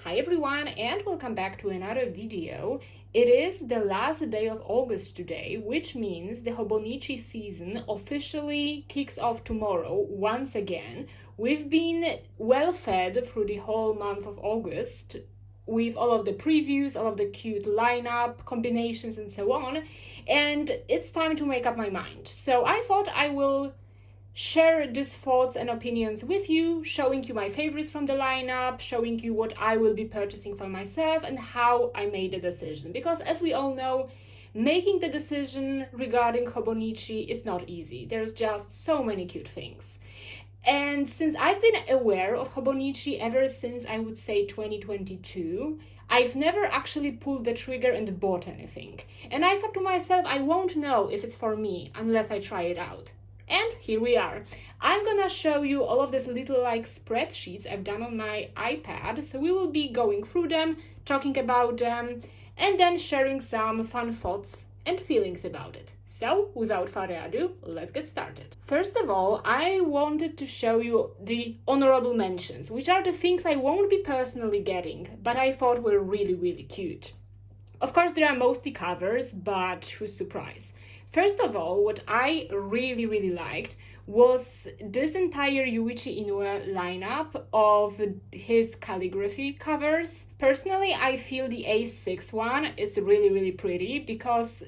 Hi everyone and welcome back to another video. It is the last day of August today, which means the hobonichi season officially kicks off tomorrow once again. We've been well fed through the whole month of August with all of the previews, all of the cute lineup, combinations and so on, and it's time to make up my mind. So I thought I will share these thoughts and opinions with you, showing you my favorites from the lineup, showing you what I will be purchasing for myself and how I made the decision. Because as we all know, making the decision regarding hobonichi is not easy. There's just so many cute things. And since I've been aware of hobonichi ever since I would say 2022, I've never actually pulled the trigger and bought anything. And I thought to myself, I won't know if it's for me unless I try it out. And here we are. I'm gonna show you all of these little spreadsheets I've done on my iPad. So we will be going through them, talking about them, and then sharing some fun thoughts and feelings about it. So without further ado, let's get started. First of all, I wanted to show you the honorable mentions, which are the things I won't be personally getting, but I thought were really cute. Of course, there are mostly covers, but who's surprised? First of all, what I really liked was this entire Yuichi Inoue lineup of his calligraphy covers. Personally, I feel the A6 one is really pretty because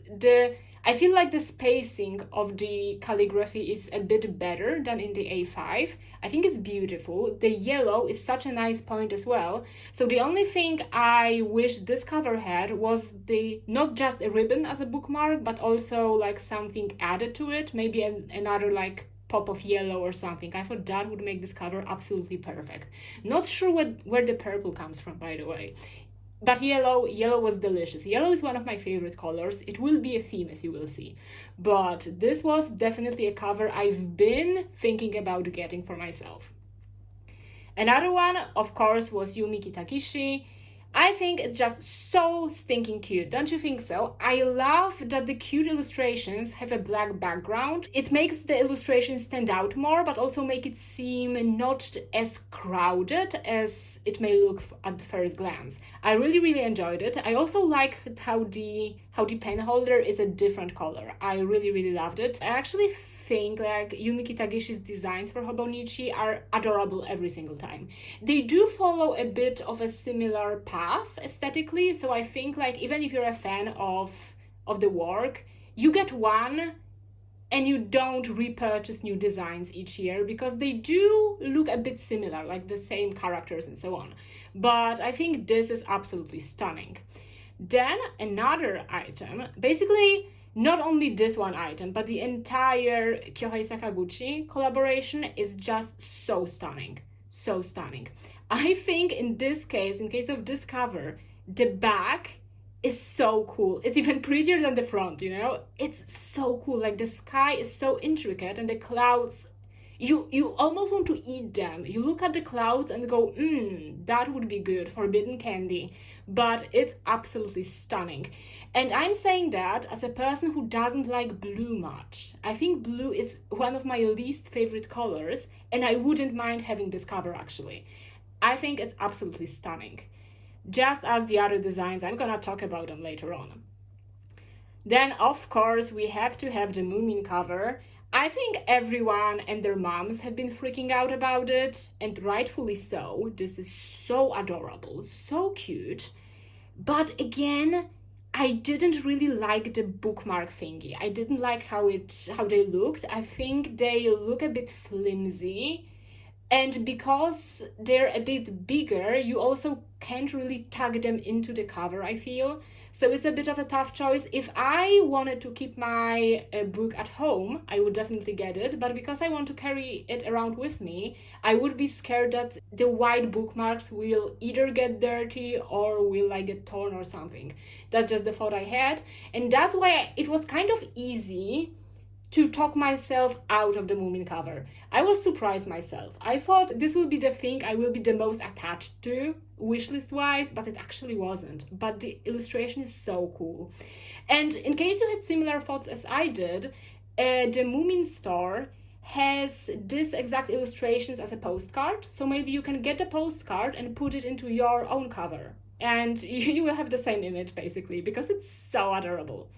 I feel like the spacing of the calligraphy is a bit better than in the A5. I think it's beautiful. The yellow is such a nice point as well. So the only thing I wish this cover had was not just a ribbon as a bookmark, but also something added to it, maybe another pop of yellow or something. I thought that would make this cover absolutely perfect. Not sure where the purple comes from, by the way. But yellow was delicious. Yellow is one of my favorite colors. It will be a theme, as you will see. But this was definitely a cover I've been thinking about getting for myself. Another one, of course, was Yumi Kitakishi. I think it's just so stinking cute, don't you think so? I love that the cute illustrations have a black background. It makes the illustrations stand out more, but also make it seem not as crowded as it may look at the first glance. I really enjoyed it. I also like how the pen holder is a different color. I really loved it. I actually think Yumi Kitagishi's designs for hobonichi are adorable every single time. They do follow a bit of a similar path aesthetically, so I think even if you're a fan of the work, you get one and you don't repurchase new designs each year because they do look a bit similar, like the same characters and so on. But I think this is absolutely stunning. Then another item, basically not only this one item, but the entire Kyohei Sakaguchi collaboration is just so stunning. So stunning. I think in case of this cover, the back is so cool. It's even prettier than the front, you know? It's so cool. The sky is so intricate and the clouds, you almost want to eat them. You look at the clouds and go, that would be good, forbidden candy. But it's absolutely stunning. And I'm saying that as a person who doesn't like blue much. I think blue is one of my least favorite colors, and I wouldn't mind having this cover actually. I think it's absolutely stunning. Just as the other designs, I'm gonna talk about them later on. Then, of course, we have to have the Moomin cover. I think everyone and their moms have been freaking out about it, and rightfully so. This is so adorable, so cute. But again, I didn't really like the bookmark thingy. I didn't like how they looked. I think they look a bit flimsy. And because they're a bit bigger, you also can't really tug them into the cover, I feel. So it's a bit of a tough choice. If I wanted to keep my book at home, I would definitely get it. But because I want to carry it around with me, I would be scared that the white bookmarks will either get dirty or will get torn or something. That's just the thought I had. And that's why it was kind of easy to talk myself out of the Moomin cover. I was surprised myself. I thought this would be the thing I will be the most attached to, wishlist wise, but it actually wasn't. But the illustration is so cool. And in case you had similar thoughts as I did, the Moomin store has this exact illustrations as a postcard. So maybe you can get the postcard and put it into your own cover. And you will have the same image basically, because it's so adorable.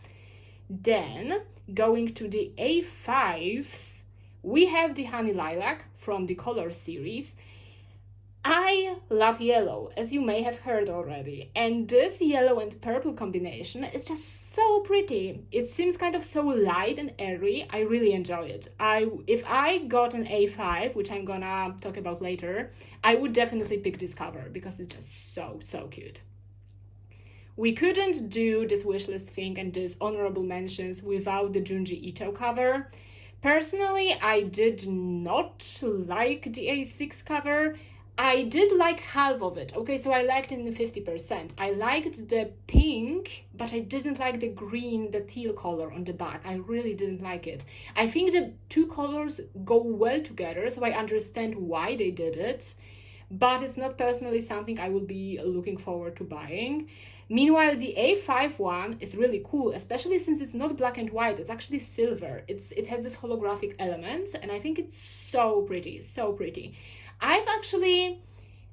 Then, going to the A5s, we have the Honey Lilac from the Color series. I love yellow, as you may have heard already, and this yellow and purple combination is just so pretty. It seems kind of so light and airy. I really enjoy it. If I got an A5, which I'm gonna talk about later, I would definitely pick this cover because it's just so cute. We couldn't do this wishlist thing and this honorable mentions without the Junji Ito cover. Personally, I did not like the A6 cover. I did like half of it. Okay, so I liked it in 50%. I liked the pink, but I didn't like the green, the teal color on the back. I really didn't like it. I think the two colors go well together, so I understand why they did it, but it's not personally something I will be looking forward to buying. Meanwhile, the A5 one is really cool, especially since it's not black and white, it's actually silver. It has this holographic elements, and I think it's so pretty, so pretty. I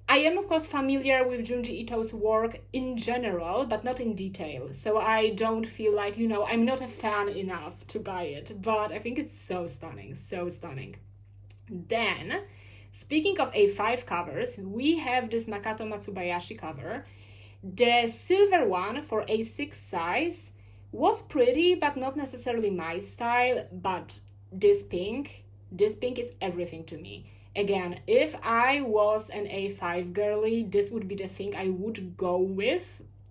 am of course familiar with Junji Ito's work in general, but not in detail. So I don't feel like, I'm not a fan enough to buy it, but I think it's so stunning, so stunning. Then, speaking of A5 covers, we have this Makoto Matsubayashi cover. The silver one for A6 size was pretty, but not necessarily my style, but this pink is everything to me. Again, if I was an A5 girly, this would be the thing I would go with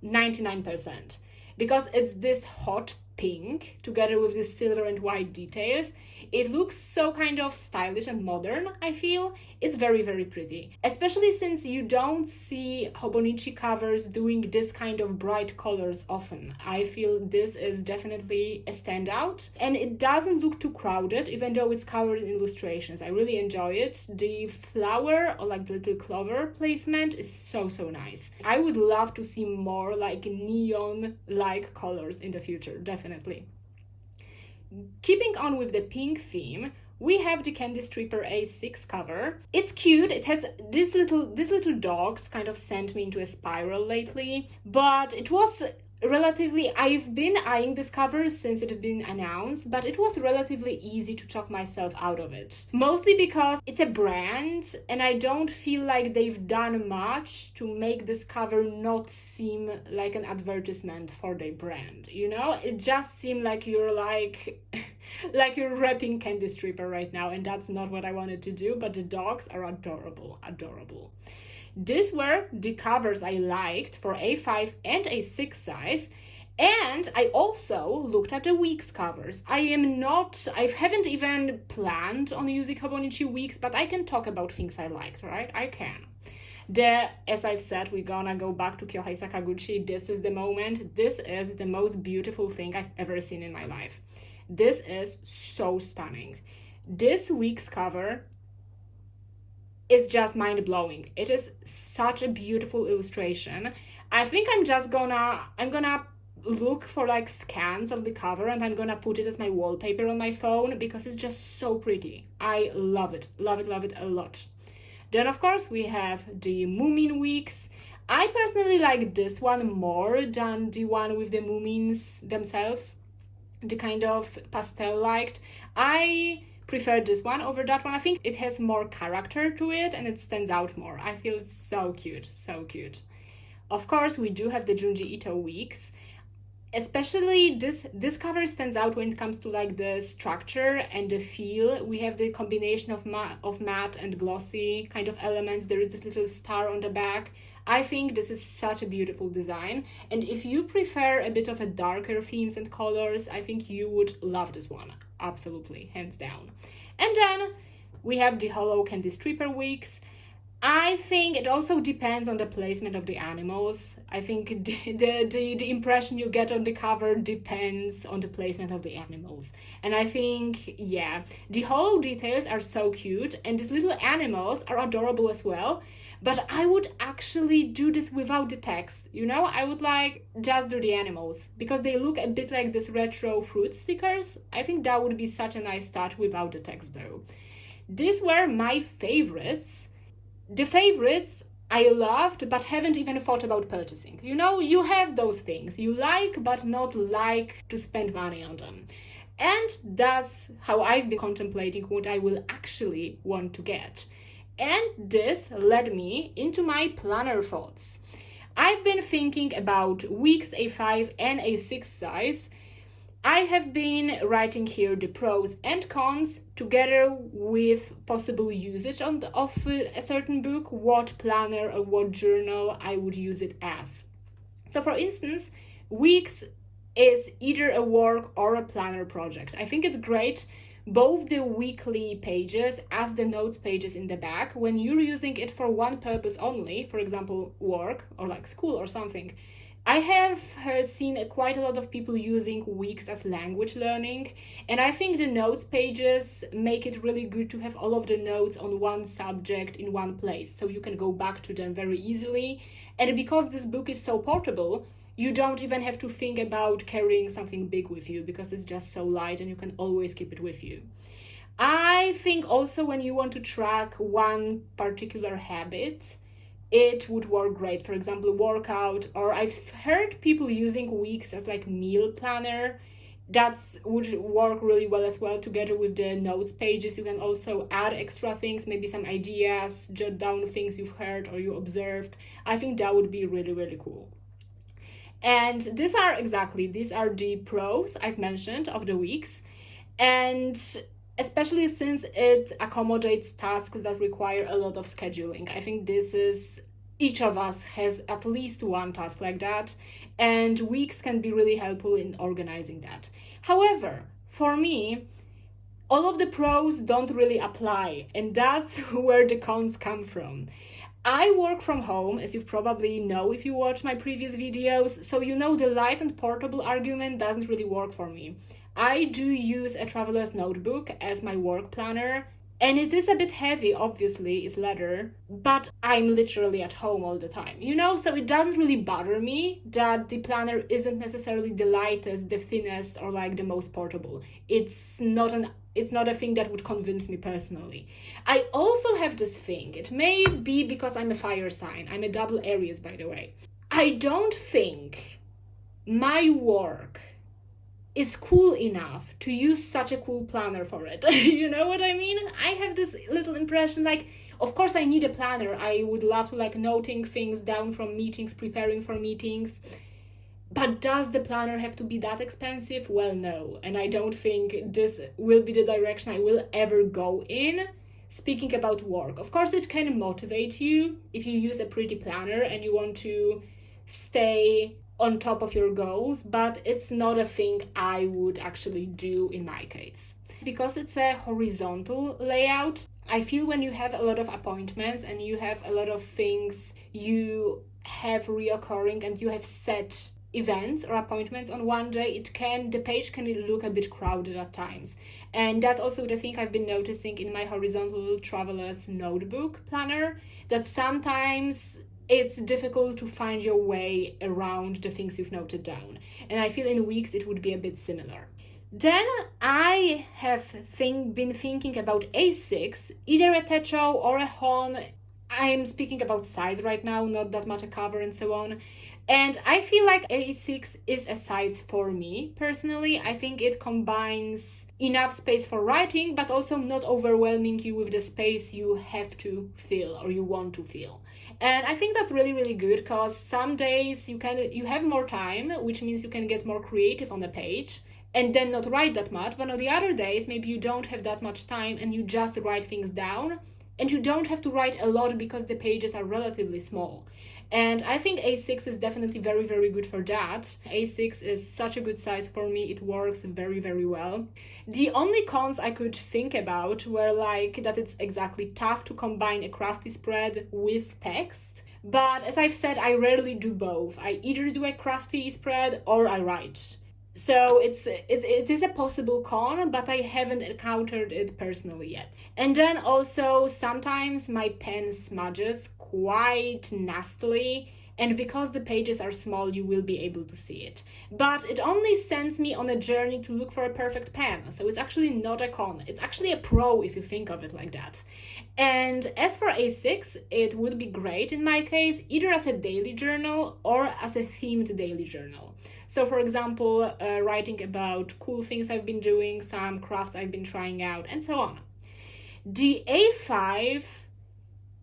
99%, because it's this hot pink together with the silver and white details. It looks so kind of stylish and modern, I feel. It's very pretty, especially since you don't see hobonichi covers doing this kind of bright colors often. I feel this is definitely a standout, and it doesn't look too crowded even though it's covered in illustrations. I really enjoy it. The flower or like the little clover placement is so nice. I would love to see more like neon like colors in the future, definitely. Keeping on with the pink theme, we have the Candy Stripper A6 cover. It's cute. It has these little dogs kind of sent me into a spiral lately, but it was relatively, I've been eyeing this cover since it had been announced, but it was relatively easy to talk myself out of it. Mostly because it's a brand and I don't feel like they've done much to make this cover not seem like an advertisement for their brand, It just seemed like you're like you're repping Candy Stripper right now, and that's not what I wanted to do, but the dogs are adorable. These were the covers I liked for A5 and A6 size, and I also looked at the weeks covers. I haven't even planned on using Hobonichi weeks, but I can talk about things I liked, right? I can. As I've said, we're gonna go back to Kyohei Sakaguchi. This is the moment. This is the most beautiful thing I've ever seen in my life. This is so stunning. This week's cover is just mind-blowing. It is such a beautiful illustration. I think I'm gonna look for like scans of the cover, and I'm gonna put it as my wallpaper on my phone because it's just so pretty. I love it a lot. Then of course we have the Moomin weeks. I personally like this one more than the one with the Moomins themselves, the kind of pastel-liked. I prefer this one over that one. I think it has more character to it and it stands out more. I feel it's so cute. Of course, we do have the Junji Ito weeks. Especially this cover stands out when it comes to like the structure and the feel. We have the combination of matte and glossy kind of elements. There is this little star on the back. I think this is such a beautiful design, and if you prefer a bit of a darker themes and colors, I think you would love this one. Absolutely, hands down. And then we have the Hollow Candy Stripper weeks. I think it also depends on the placement of the animals. I think the impression you get on the cover depends on the placement of the animals. And I think, yeah, the hollow details are so cute, and these little animals are adorable as well. But I would actually do this without the text. You know, I would like just do the animals because they look a bit like this retro fruit stickers. I think that would be such a nice touch without the text though. These were my favorites. The favorites I loved but haven't even thought about purchasing. You know, you have those things you like but not like to spend money on them. And that's how I've been contemplating what I will actually want to get. And this led me into my planner thoughts. I've been thinking about weeks A5 and A6 size. I have been writing here the pros and cons together with possible usage of a certain book, what planner or what journal I would use it as. So for instance, weeks is either a work or a planner project. I think it's great both the weekly pages as the notes pages in the back when you're using it for one purpose only, for example, work or like school or something. I have seen quite a lot of people using weeks as language learning, and I think the notes pages make it really good to have all of the notes on one subject in one place, so you can go back to them very easily. And because this book is so portable, you don't even have to think about carrying something big with you because it's just so light and you can always keep it with you. I think also when you want to track one particular habit, it would work great. For example, workout, or I've heard people using weeks as like meal planner. That would work really well as well together with the notes pages. You can also add extra things, maybe some ideas, jot down things you've heard or you observed. I think that would be really, really cool. And these are the pros I've mentioned of the weeks. And especially since it accommodates tasks that require a lot of scheduling. I think each of us has at least one task like that, and weeks can be really helpful in organizing that. However, for me, all of the pros don't really apply, and that's where the cons come from. I work from home, as you probably know if you watch my previous videos, so you know the light and portable argument doesn't really work for me. I do use a traveler's notebook as my work planner, and it is a bit heavy, obviously, it's leather, but I'm literally at home all the time, you know, so it doesn't really bother me that the planner isn't necessarily the lightest, the thinnest, or like the most portable. It's not a thing that would convince me personally. I also have this thing, it may be because I'm a fire sign, I'm a double Aries, by the way. I don't think my work is cool enough to use such a cool planner for it. You know what I mean? I have this little impression like, of course I need a planner. I would love to like noting things down from meetings, preparing for meetings. But does the planner have to be that expensive? Well, no. And I don't think this will be the direction I will ever go in. Speaking about work, of course it can motivate you if you use a pretty planner and you want to stay on top of your goals, but it's not a thing I would actually do in my case. Because it's a horizontal layout, I feel when you have a lot of appointments and you have a lot of things you have reoccurring and you have set events or appointments on one day, the page can look a bit crowded at times. And that's also the thing I've been noticing in my horizontal traveler's notebook planner, that sometimes it's difficult to find your way around the things you've noted down. And I feel in weeks it would be a bit similar. Then I have been thinking about A6, either a techo or a hon. I'm speaking about size right now, not that much a cover and so on. And I feel like A6 is a size for me personally. I think it combines enough space for writing, but also not overwhelming you with the space you have to fill or you want to fill. And I think that's really, really good because some days you have more time, which means you can get more creative on the page and then not write that much. But on the other days, maybe you don't have that much time and you just write things down. and you don't have to write a lot because the pages are relatively small. And I think A6 is definitely very, very good for that. A6 is such a good size for me. It works very, very well. The only cons I could think about were like that it's exactly tough to combine a crafty spread with text. But as I've said, I rarely do both. I either do a crafty spread or I write. So it is a possible con, but I haven't encountered it personally yet. And then also sometimes my pen smudges quite nastily, and because the pages are small, you will be able to see it. But it only sends me on a journey to look for a perfect pen, so it's actually not a con. It's actually a pro if you think of it like that. And as for A6, it would be great in my case, either as a daily journal or as a themed daily journal. So for example, writing about cool things I've been doing, some crafts I've been trying out, and so on. The A5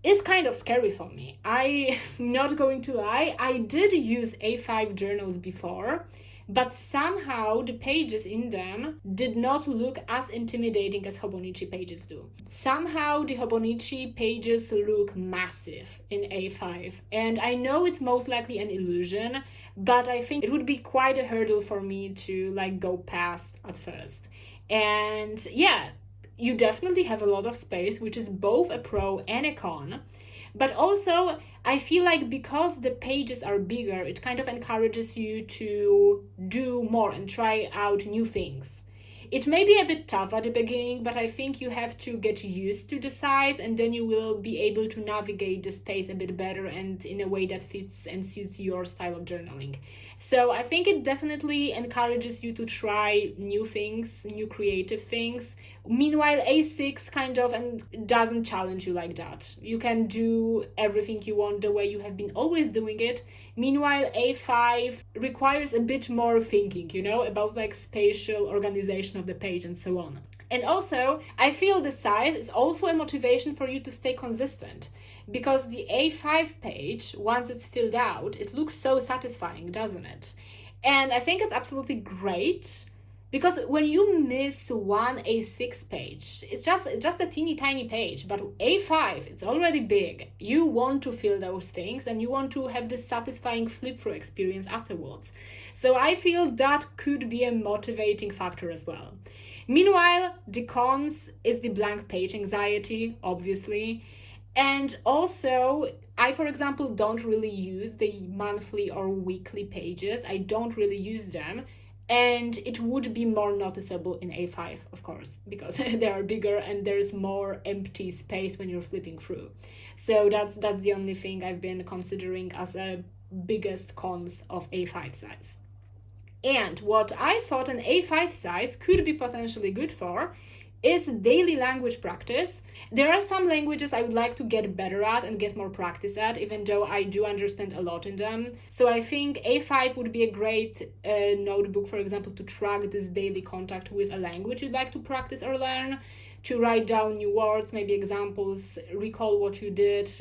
is kind of scary for me. I'm not going to lie, I did use A5 journals before, but somehow the pages in them did not look as intimidating as hobonichi pages do. Somehow the hobonichi pages look massive in A5, and I know it's most likely an illusion, but I think it would be quite a hurdle for me to like go past at first. And yeah, you definitely have a lot of space, which is both a pro and a con. But also, I feel like because the pages are bigger, it kind of encourages you to do more and try out new things. It may be a bit tough at the beginning, but I think you have to get used to the size, and then you will be able to navigate the space a bit better and in a way that fits and suits your style of journaling. So I think it definitely encourages you to try new things, new creative things. Meanwhile, A6 kind of doesn't challenge you like that. You can do everything you want the way you have been always doing it. Meanwhile, A5 requires a bit more thinking, about like spatial organization of the page and so on. And also, I feel the size is also a motivation for you to stay consistent, because the A5 page, once it's filled out, it looks so satisfying, doesn't it? And I think it's absolutely great, because when you miss one A6 page, it's just a teeny tiny page, but A5, it's already big. You want to fill those things and you want to have this satisfying flip-through experience afterwards. So I feel that could be a motivating factor as well. Meanwhile, the cons is the blank page anxiety, obviously. And also, I, for example, don't really use the monthly or weekly pages. I don't really use them. And it would be more noticeable in A5, of course, because they are bigger and there's more empty space when you're flipping through. So that's the only thing I've been considering as a biggest cons of A5 size. And what I thought an A5 size could be potentially good for is daily language practice. There are some languages I would like to get better at and get more practice at, even though I do understand a lot in them. So I think A5 would be a great notebook, for example, to track this daily contact with a language you'd like to practice or learn, to write down new words, maybe examples, recall what you did,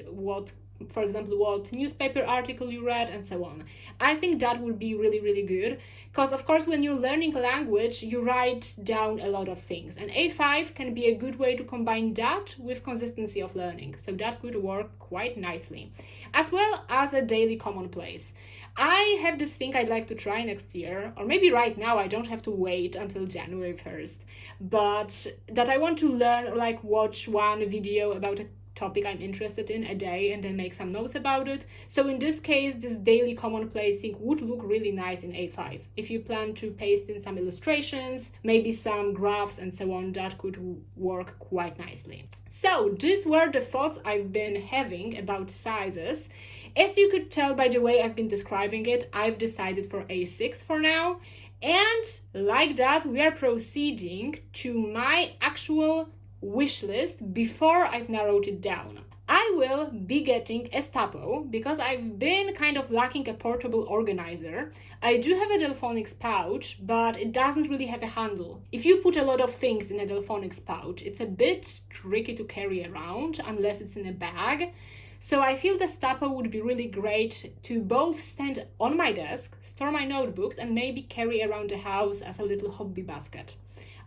for example, what newspaper article you read, and so on. I think that would be really, really good, because of course when you're learning a language, you write down a lot of things, and A5 can be a good way to combine that with consistency of learning. So that could work quite nicely, as well as a daily commonplace. I have this thing I'd like to try next year, or maybe right now, I don't have to wait until January 1st, but that I want to learn, like watch one video about a topic I'm interested in a day and then make some notes about it. So in this case, this daily commonplacing would look really nice in A5. If you plan to paste in some illustrations, maybe some graphs and so on, that could work quite nicely. So these were the thoughts I've been having about sizes. As you could tell by the way I've been describing it, I've decided for A6 for now. And like that, we are proceeding to my actual wish list before I've narrowed it down. I will be getting a Stapo because I've been kind of lacking a portable organizer. I do have a Delphonics pouch, but it doesn't really have a handle. If you put a lot of things in a Delphonics pouch, it's a bit tricky to carry around unless it's in a bag. So I feel the Stapo would be really great to both stand on my desk, store my notebooks, and maybe carry around the house as a little hobby basket.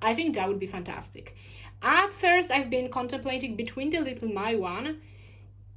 I think that would be fantastic. At first, I've been contemplating between the Little My one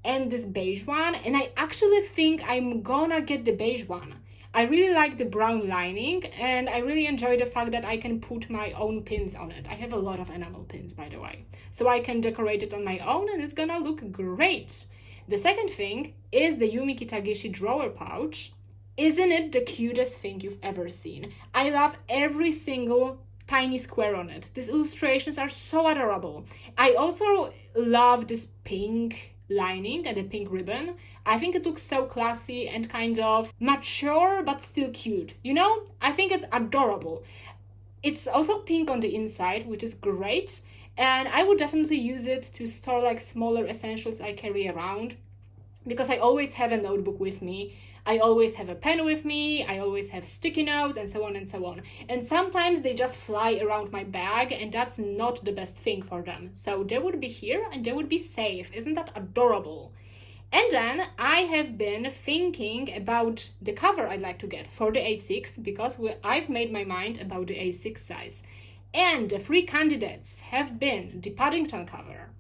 and this beige one, and I actually think I'm gonna get the beige one. I really like the brown lining, and I really enjoy the fact that I can put my own pins on it. I have a lot of enamel pins, by the way, so I can decorate it on my own, and it's gonna look great. The second thing is the Yumi Kitagishi drawer pouch. Isn't it the cutest thing you've ever seen? I love every single tiny square on it. These illustrations are so adorable. I also love this pink lining and the pink ribbon. I think it looks so classy and kind of mature but still cute. You know, I think it's adorable. It's also pink on the inside, which is great, and I would definitely use it to store like smaller essentials I carry around, because I always have a notebook with me. I always have a pen with me, I always have sticky notes, and so on and so on. And sometimes they just fly around my bag, and that's not the best thing for them. So they would be here and they would be safe. Isn't that adorable? And then I have been thinking about the cover I'd like to get for the A6, because I've made my mind about the A6 size. And the three candidates have been the Paddington cover,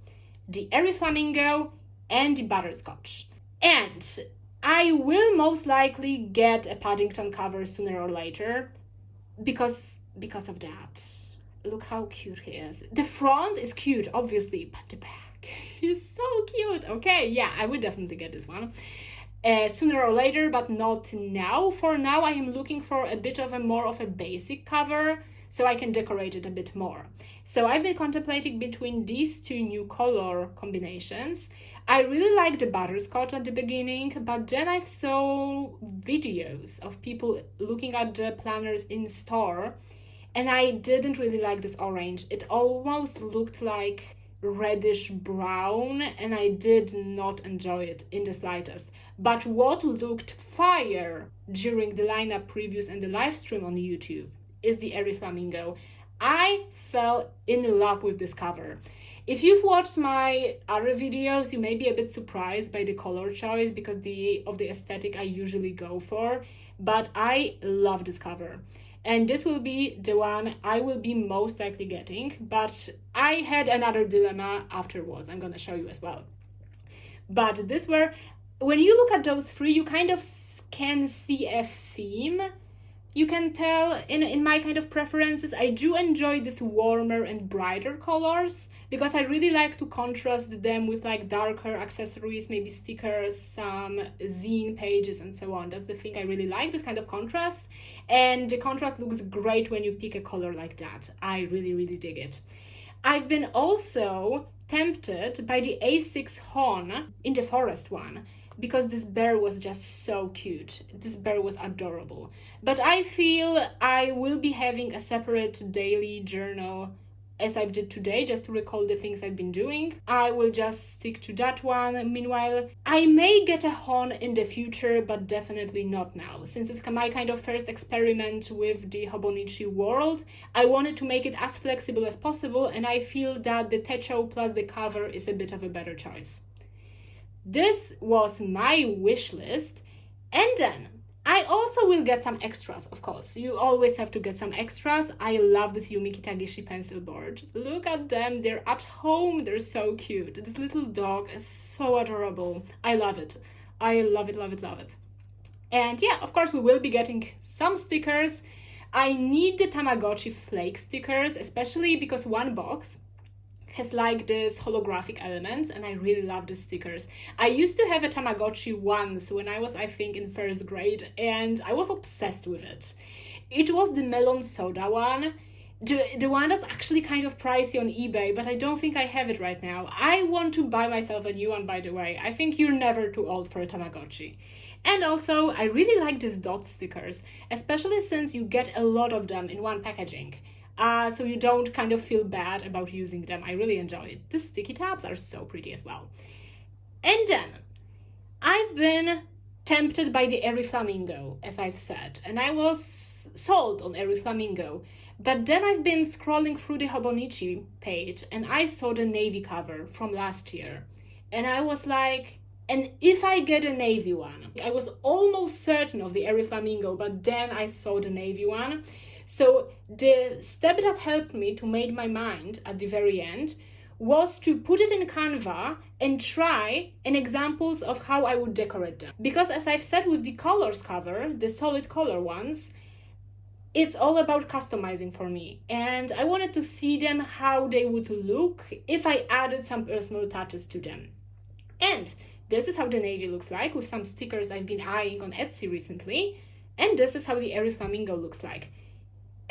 the Airy Flamingo, and the Butterscotch. And I will most likely get a Paddington cover sooner or later because of that. Look how cute he is. The front is cute, obviously, but the back is so cute. Okay, yeah, I will definitely get this one sooner or later, but not now. For now, I am looking for a bit of a more of a basic cover so I can decorate it a bit more. So I've been contemplating between these two new color combinations. I really liked the Butterscotch at the beginning, but then I saw videos of people looking at the planners in store, and I didn't really like this orange. It almost looked like reddish brown, and I did not enjoy it in the slightest. But what looked fire during the lineup previews and the live stream on YouTube is the Airy Flamingo. I fell in love with this cover. If you've watched my other videos, you may be a bit surprised by the color choice because of the aesthetic I usually go for, but I love this cover. And this will be the one I will be most likely getting, but I had another dilemma afterwards. I'm gonna show you as well. But when you look at those three, you kind of can see a theme. You can tell in my kind of preferences, I do enjoy these warmer and brighter colors because I really like to contrast them with like darker accessories, maybe stickers, some zine pages and so on. That's the thing I really like, this kind of contrast. And the contrast looks great when you pick a color like that. I really, really dig it. I've been also tempted by the A6 Hon in the forest one, because this bear was just so cute. This bear was adorable. But I feel I will be having a separate daily journal as I did today, just to recall the things I've been doing. I will just stick to that one. Meanwhile, I may get a Hon in the future, but definitely not now. Since it's my kind of first experiment with the hobonichi world, I wanted to make it as flexible as possible, and I feel that the techo plus the cover is a bit of a better choice. This was my wish list, and then I also will get some extras, of course. You always have to get some extras. I love this Yumi Kitagishi pencil board. Look at them, they're at home, they're so cute. This little dog is so adorable. I love it. I love it, love it, love it. And yeah, of course, we will be getting some stickers. I need the Tamagotchi flake stickers, especially because one box has like this holographic elements, and I really love the stickers. I used to have a Tamagotchi once when I was, I think, in first grade, and I was obsessed with it. It was the melon soda one, the one that's actually kind of pricey on eBay, but I don't think I have it right now. I want to buy myself a new one, by the way. I think you're never too old for a Tamagotchi. And also, I really like these dot stickers, especially since you get a lot of them in one packaging. So you don't kind of feel bad about using them. I really enjoy it. The sticky tabs are so pretty as well. And then I've been tempted by the Airy Flamingo, as I've said, and I was sold on Airy Flamingo. But then I've been scrolling through the Hobonichi page and I saw the navy cover from last year. And I was like, and if I get a navy one, I was almost certain of the Airy Flamingo, but then I saw the navy one. So the step that helped me to make my mind at the very end was to put it in Canva and try an examples of how I would decorate them. Because as I've said with the colors cover, the solid color ones, it's all about customizing for me. And I wanted to see them how they would look if I added some personal touches to them. And this is how the navy looks like with some stickers I've been eyeing on Etsy recently. And this is how the airy flamingo looks like.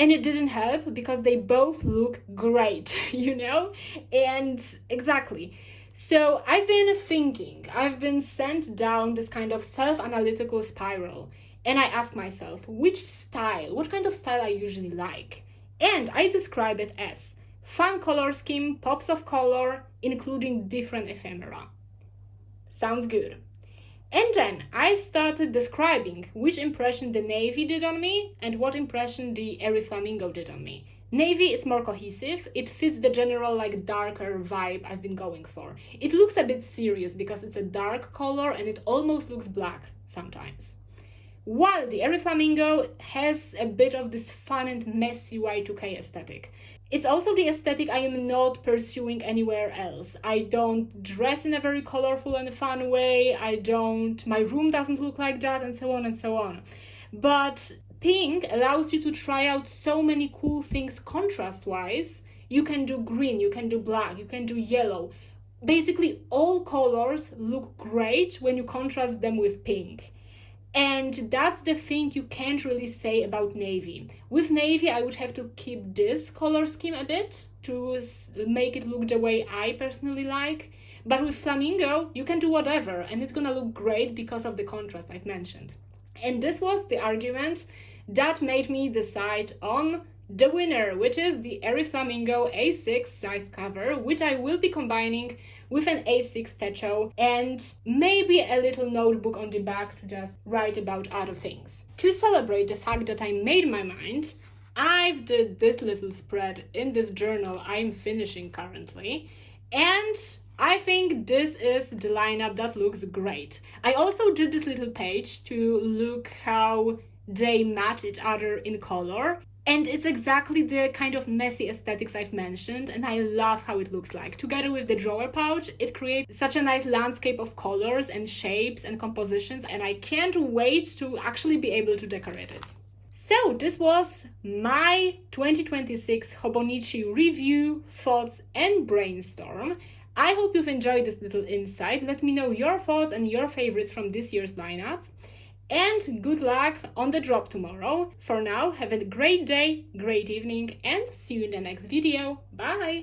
And it didn't help because they both look great, you know? And exactly. So I've been thinking, I've been sent down this kind of self-analytical spiral. And I ask myself, which style, what kind of style I usually like? And I describe it as fun color scheme, pops of color, including different ephemera. Sounds good. And then I've started describing which impression the navy did on me and what impression the airy flamingo did on me. Navy is more cohesive, it fits the general like darker vibe I've been going for. It looks a bit serious because it's a dark color and it almost looks black sometimes. While the airy flamingo has a bit of this fun and messy Y2K aesthetic. It's also the aesthetic I am not pursuing anywhere else. I don't dress in a very colorful and fun way. My room doesn't look like that, and so on and so on. But pink allows you to try out so many cool things contrast-wise. You can do green, you can do black, you can do yellow. Basically, all colors look great when you contrast them with pink. And that's the thing you can't really say about navy. With navy, I would have to keep this color scheme a bit to make it look the way I personally like. But with flamingo, you can do whatever, and it's gonna look great because of the contrast I've mentioned. And this was the argument that made me decide on the winner, which is the airy flamingo A6 size cover, which I will be combining with an A6 techo and maybe a little notebook on the back to just write about other things. To celebrate the fact that I made my mind, I've did this little spread in this journal I'm finishing currently, and I think this is the lineup that looks great. I also did this little page to look how they match each other in color. And it's exactly the kind of messy aesthetics I've mentioned, and I love how it looks like. Together with the drawer pouch, it creates such a nice landscape of colors and shapes and compositions, and I can't wait to actually be able to decorate it. So this was my 2026 Hobonichi review, thoughts, and brainstorm. I hope you've enjoyed this little insight. Let me know your thoughts and your favorites from this year's lineup. And good luck on the drop tomorrow. For now, have a great day, great evening, and see you in the next video. Bye!